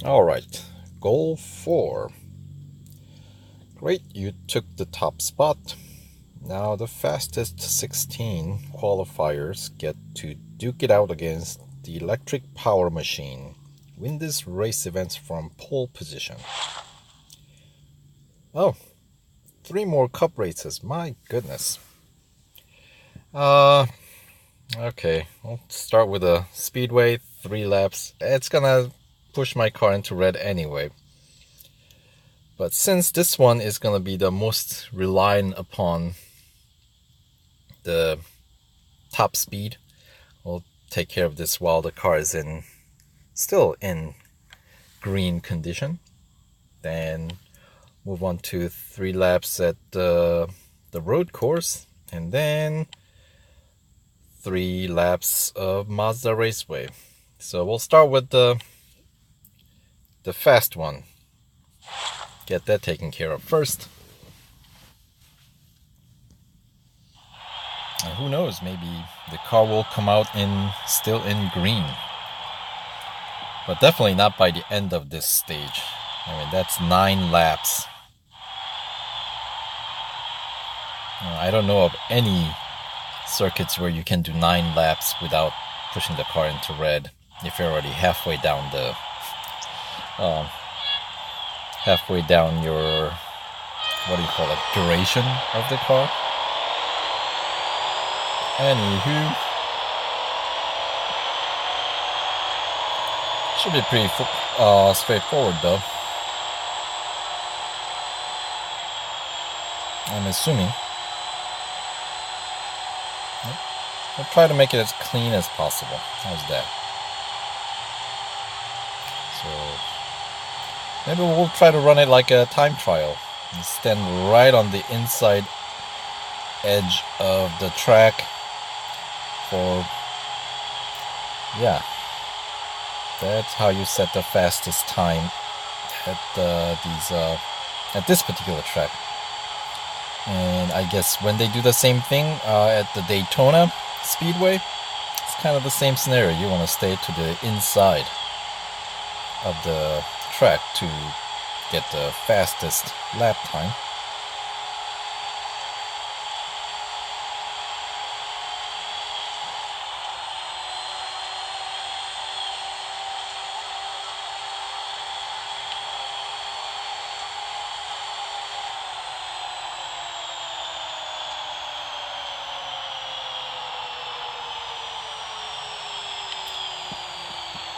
Alright, goal 4. Great, you took the top spot. Now the fastest 16 qualifiers get to duke it out against the electric power machine. Win this race event from pole position. Oh, 3 more cup races, my goodness. Okay, we'll start with a speedway, 3 laps. It's gonna push my car into red anyway. But since this one is gonna be the most reliant upon the top speed, we'll take care of this while the car is still in green condition. Then move on to 3 laps at the road course, and then 3 laps of Mazda Raceway. So we'll start with the fast one. Get that taken care of first. And who knows, maybe the car will come out still in green. But definitely not by the end of this stage. I mean, that's 9 laps. I don't know of any circuits where you can do 9 laps without pushing the car into red if you're already halfway down your, what do you call it, duration of the car. Anywho, should be pretty straightforward though, I'm assuming. I'll try to make it as clean as possible. How's that? So maybe we'll try to run it like a time trial and stand right on the inside edge of the track for, yeah, that's how you set the fastest time at this particular track. And I guess when they do the same thing at the Daytona Speedway, it's kind of the same scenario. You want to stay to the inside of the track to get the fastest lap time.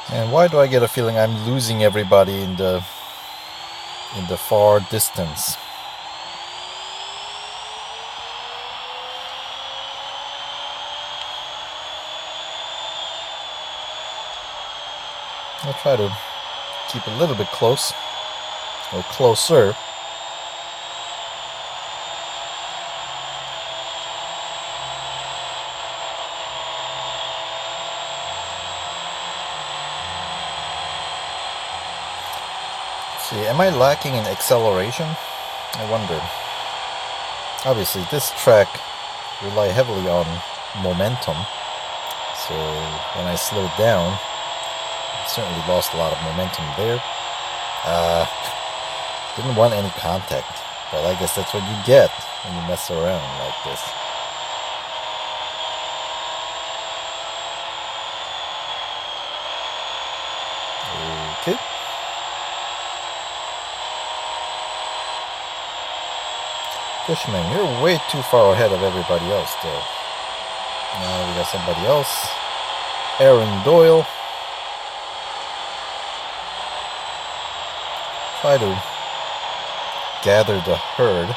And why do I get a feeling I'm losing everybody in the far distance? I'll try to keep a little bit close, or closer. See, am I lacking in acceleration? I wonder. Obviously, this track relies heavily on momentum, so when I slowed down, I certainly lost a lot of momentum there. Didn't want any contact, but I guess that's what you get when you mess around like this. Okay. Fishman, you're way too far ahead of everybody else though. Now we got somebody else. Aaron Doyle. Try to gather the herd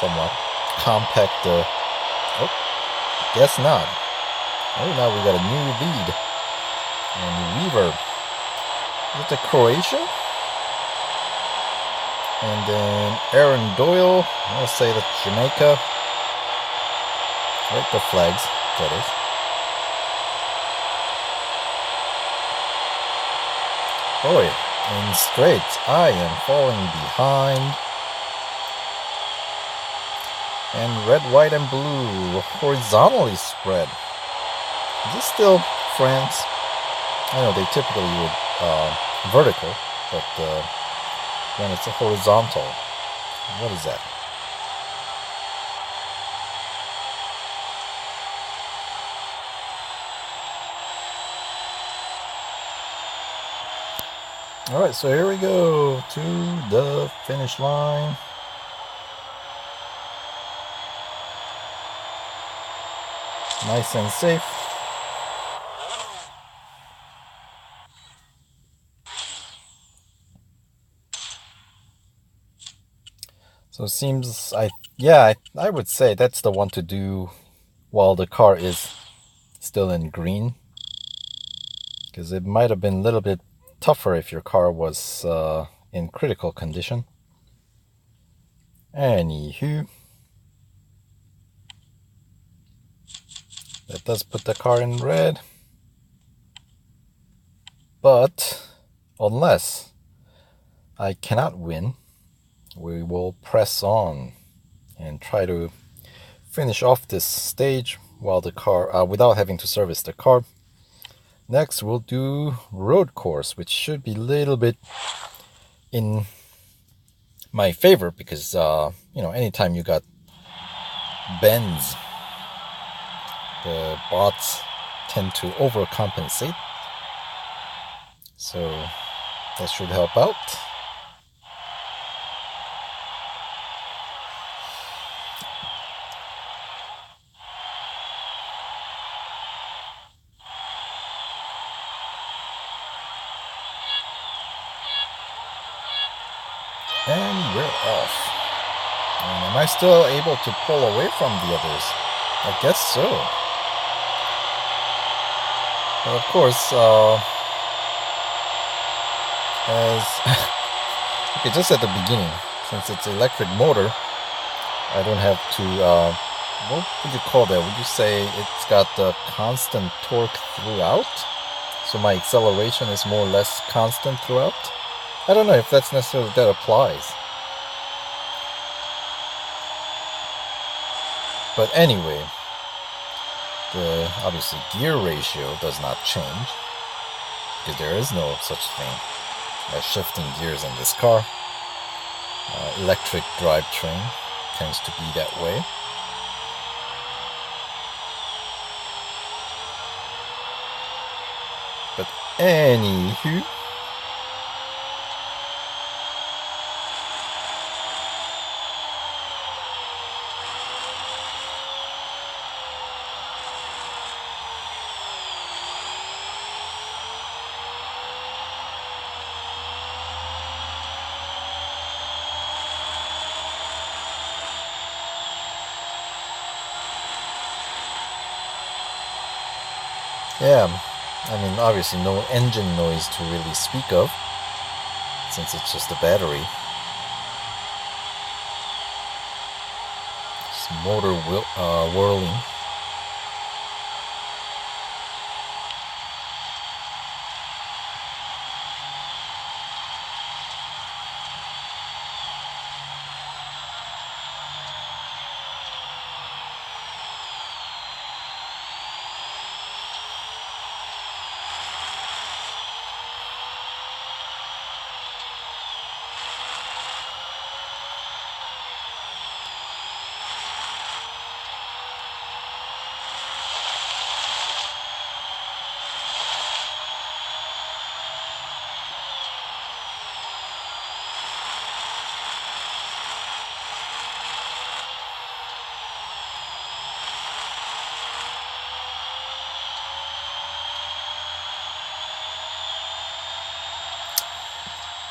somewhat. Compact the... Oh, guess not. Oh, now we got a new lead. And Weaver. Is it the Croatia? And then Aaron Doyle, I want to say that's Jamaica. Right, the flags, that is. Boy, in straights, I am falling behind. And red, white, and blue horizontally spread. Is this still France? I know they typically would vertical, but when it's a horizontal, what is that? Alright, so here we go to the finish line. Nice and safe. So it seems, I would say that's the one to do while the car is still in green. Because it might have been a little bit tougher if your car was in critical condition. Anywho, that does put the car in red. But unless I cannot win, we will press on and try to finish off this stage while the car without having to service the car. Next we'll do road course, which should be a little bit in my favor because anytime you got bends, the bots tend to overcompensate, so that should help out. And we're off. And am I still able to pull away from the others? I guess so. But of course, okay, just at the beginning, since it's electric motor, I don't have to, what would you call that? Would you say it's got the constant torque throughout? So my acceleration is more or less constant throughout? I don't know if that's necessarily that applies. But anyway, the obviously gear ratio does not change because there is no such thing as shifting gears in this car. Electric drivetrain tends to be that way. But anywho, yeah, I mean, obviously no engine noise to really speak of, since it's just a battery. Just motor whirling.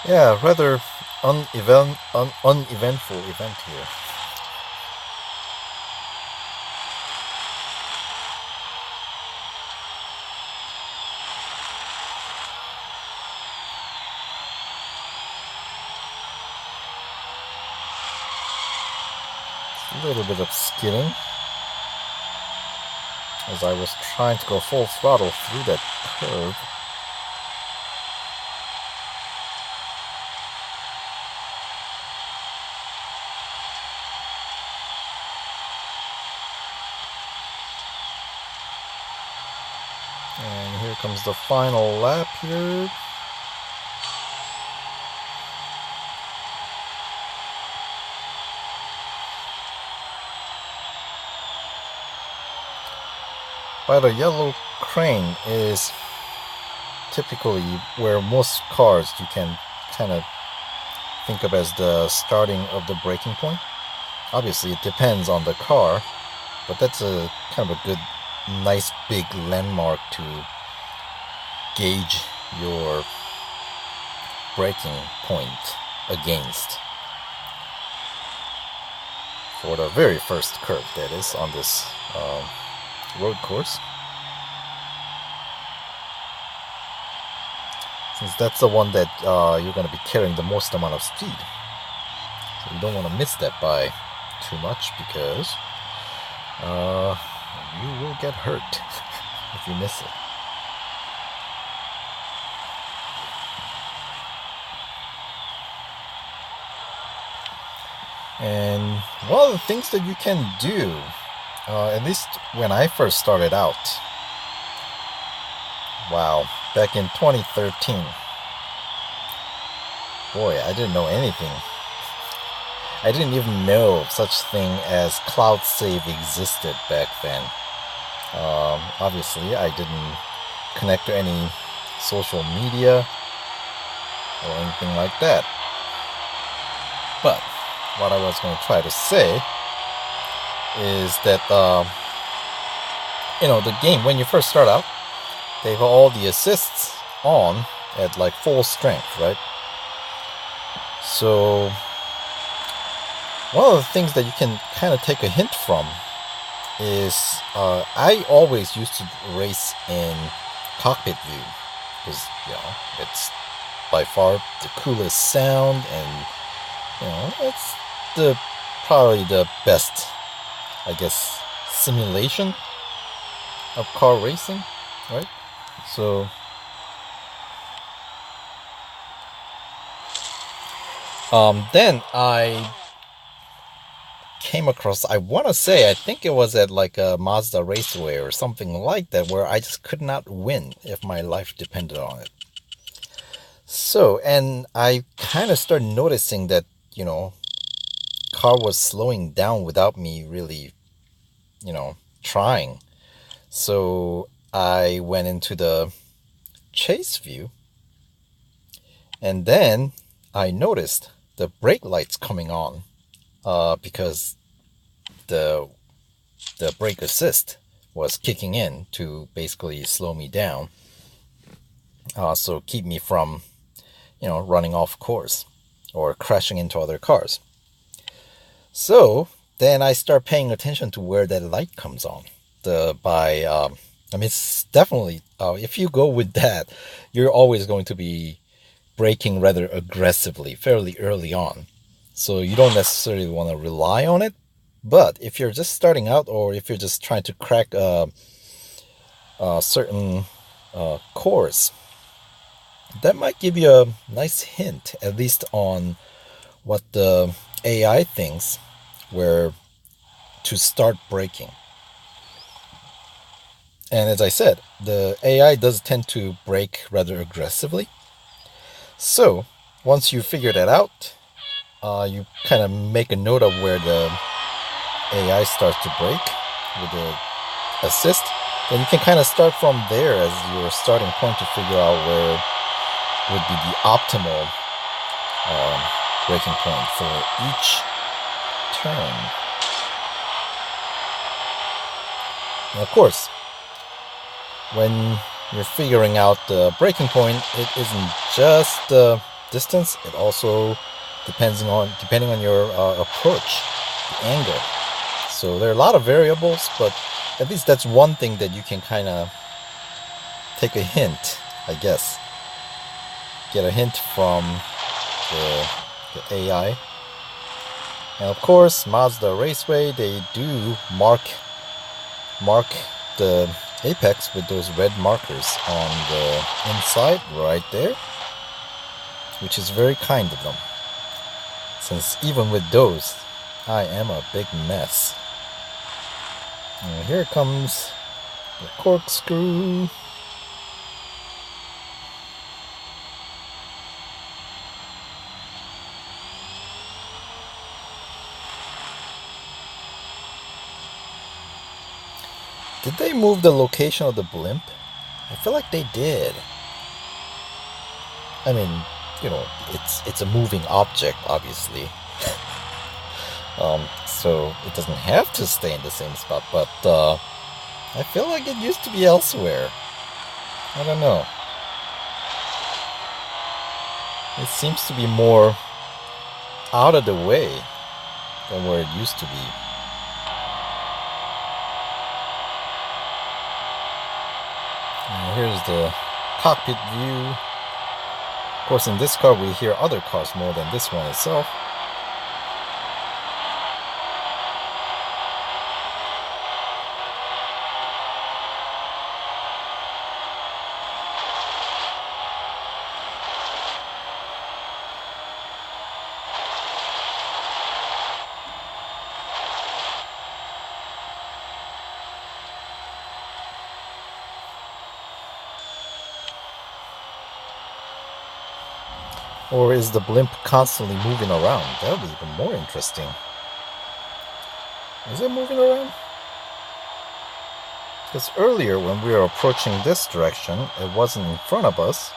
Yeah, rather uneventful event here. A little bit of skidding as I was trying to go full throttle through that curve. And here comes the final lap here. But a yellow crane is typically where most cars you can kind of think of as the starting of the braking point. Obviously, it depends on the car, but that's a kind of a good, nice big landmark to gauge your braking point against for the very first curve, that is, on this road course. Since that's the one that you're going to be carrying the most amount of speed. So you don't want to miss that by too much, because you will get hurt if you miss it. And one of the things that you can do, at least when I first started out, wow, back in 2013, boy, I didn't know anything. I didn't even know such thing as cloud save existed back then. Obviously, I didn't connect to any social media or anything like that. But what I was going to try to say is that, the game, when you first start out, they have all the assists on at like full strength, right? So one of the things that you can kind of take a hint from is I always used to race in cockpit view because, it's by far the coolest sound, and it's probably the best, I guess, simulation of car racing, right? So then I came across, I want to say, I think it was at like a Mazda Raceway or something like that, where I just could not win if my life depended on it. So, and I kind of started noticing that, car was slowing down without me really, trying. So I went into the chase view, and then I noticed the brake lights coming on, because the brake assist was kicking in to basically slow me down, so keep me from running off course or crashing into other cars. So then I start paying attention to where that light comes on. It's definitely, if you go with that, you're always going to be braking rather aggressively fairly early on. So you don't necessarily want to rely on it. But if you're just starting out, or if you're just trying to crack a certain course, that might give you a nice hint, at least on what the AI thinks where to start braking. And as I said, the AI does tend to brake rather aggressively. So once you figure that out, you kind of make a note of where the AI starts to brake with the assist. Then you can kind of start from there as your starting point to figure out where would be the optimal braking point for each turn. And of course, when you're figuring out the braking point, it isn't just the distance. It also depending on your approach, the angle. So there are a lot of variables, but at least that's one thing that you can kind of take a hint, I guess. Get a hint from the AI. And of course, Mazda Raceway, they do mark the apex with those red markers on the inside right there, which is very kind of them, since even with those, I am a big mess. And here comes the corkscrew. Did they move the location of the blimp? I feel like they did. I mean, you know, it's a moving object, obviously. So it doesn't have to stay in the same spot, but I feel like it used to be elsewhere. I don't know. It seems to be more out of the way than where it used to be. And here's the cockpit view. Of course, in this car we hear other cars more than this one itself. Or is the blimp constantly moving around? That would be even more interesting. Is it moving around? Because earlier when we were approaching this direction, it wasn't in front of us.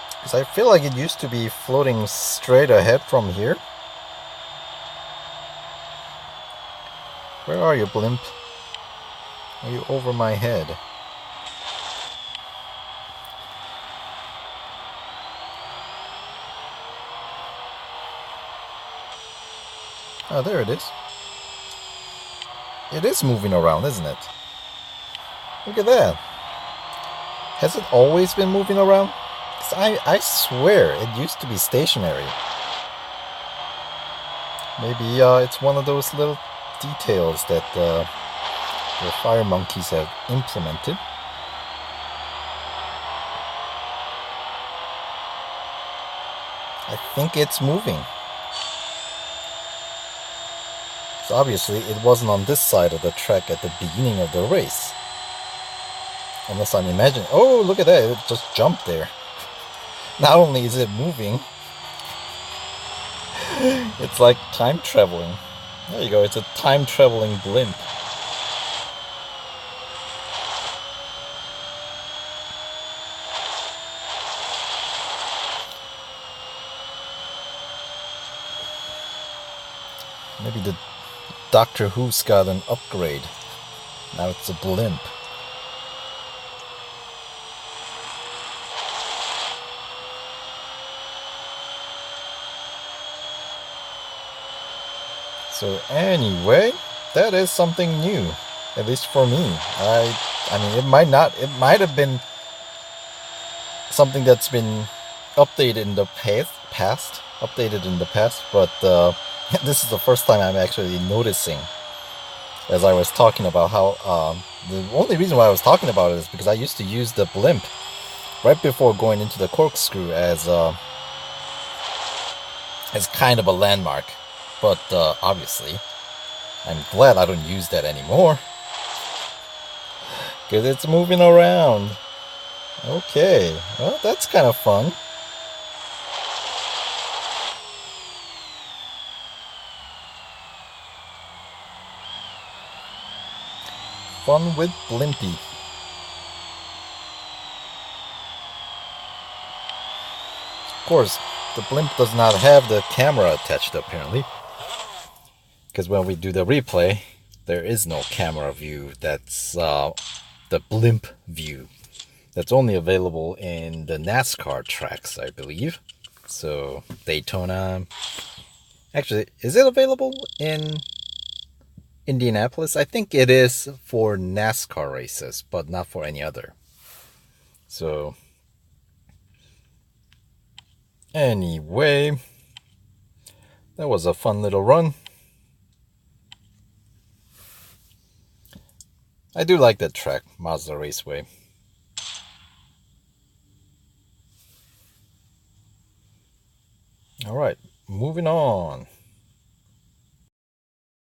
Because I feel like it used to be floating straight ahead from here. Where are you, blimp? Are you over my head? Oh, there it is. It is moving around, isn't it? Look at that. Has it always been moving around? 'Cause I swear it used to be stationary. Maybe it's one of those little details that the fire monkeys have implemented. I think it's moving. So obviously it wasn't on this side of the track at the beginning of the race. Unless I'm imagining. Oh, look at that, it just jumped there. Not only is it moving, it's like time traveling. There you go, it's a time traveling blimp. Maybe the Doctor Who's got an upgrade. Now it's a blimp. So anyway, that is something new, at least for me. I mean, it might have been something that's been updated in the past, but this is the first time I'm actually noticing. As I was talking about how the only reason why I was talking about it is because I used to use the blimp right before going into the corkscrew as kind of a landmark. But obviously, I'm glad I don't use that anymore. Because it's moving around. Okay, well, that's kind of fun. Fun with Blimpy. Of course, the blimp does not have the camera attached apparently. Because when we do the replay, there is no camera view. That's the blimp view. That's only available in the NASCAR tracks, I believe. So, Daytona. Actually, is it available in Indianapolis? I think it is for NASCAR races, but not for any other. So, anyway, that was a fun little run. I do like that track, Mazda Raceway. Alright, moving on.